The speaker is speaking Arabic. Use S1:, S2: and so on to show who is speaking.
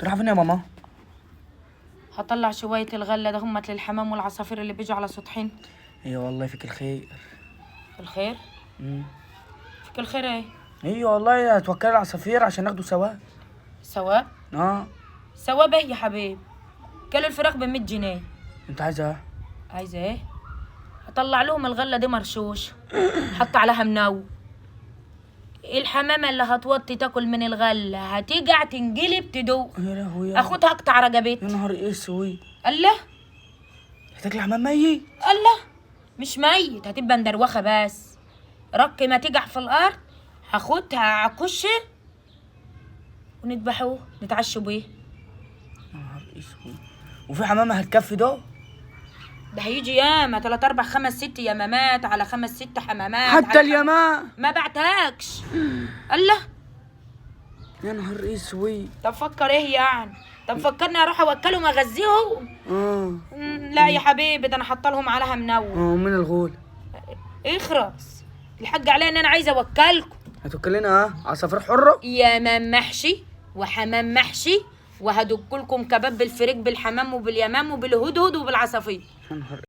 S1: رايحة فين يا ماما؟
S2: هطلع شوية الغلة ده همت للحمام والعصافير اللي بيجوا على سطحين.
S1: ايوه والله فيك الخير.
S2: الخير؟ فيك الخير ايه؟
S1: ايوه والله هتوكلي العصافير عشان ناخده سوا.
S2: ثواب؟
S1: اه.
S2: ثواب ايه يا حبيب؟ كيلو الفراخ ب 100 جنيه.
S1: انت عايزة ايه؟
S2: عايزة ايه؟ هطلع لهم الغلة دي مرشوش، حط عليها منو. الحمامة اللي هتوطي تاكل من الغلة هتيجع تنقلب تدوق.
S1: يا لهوي
S2: اخدها اقطع
S1: يا
S2: رقبتها.
S1: نهار اسود.
S2: الله
S1: هتاكل حمام ميت؟
S2: الله، مش ميت، هتبقى مدروخة بس. رك ما تيجع في الارض هاخدها عكشها ونذبحوه نتعشوا بيه.
S1: يا نهار اسود. وفي حمامة هتكفي ده؟
S2: ده هيجي ياما 3 4 5 6 يمامات على 5 6 حمامات.
S1: حتى اليمام
S2: ما بعتهاكش. الله.
S1: يا نهار اسود.
S2: طب فكر ايه يعني؟ طب فكرني اروح اوكلهم اغذيهم؟ لا يا حبيبي، ده انا حاطه لهم عليها منوم.
S1: من الغول.
S2: اخرس الحاج عليا ان انا عايزه اوكلكم.
S1: هتوكلنا عصافير حرة؟
S2: يمام محشي وحمام محشي، وهدق لكم كباب بالفريك بالحمام وباليمام وبالهدهد وبالعصافير.
S1: يا نهار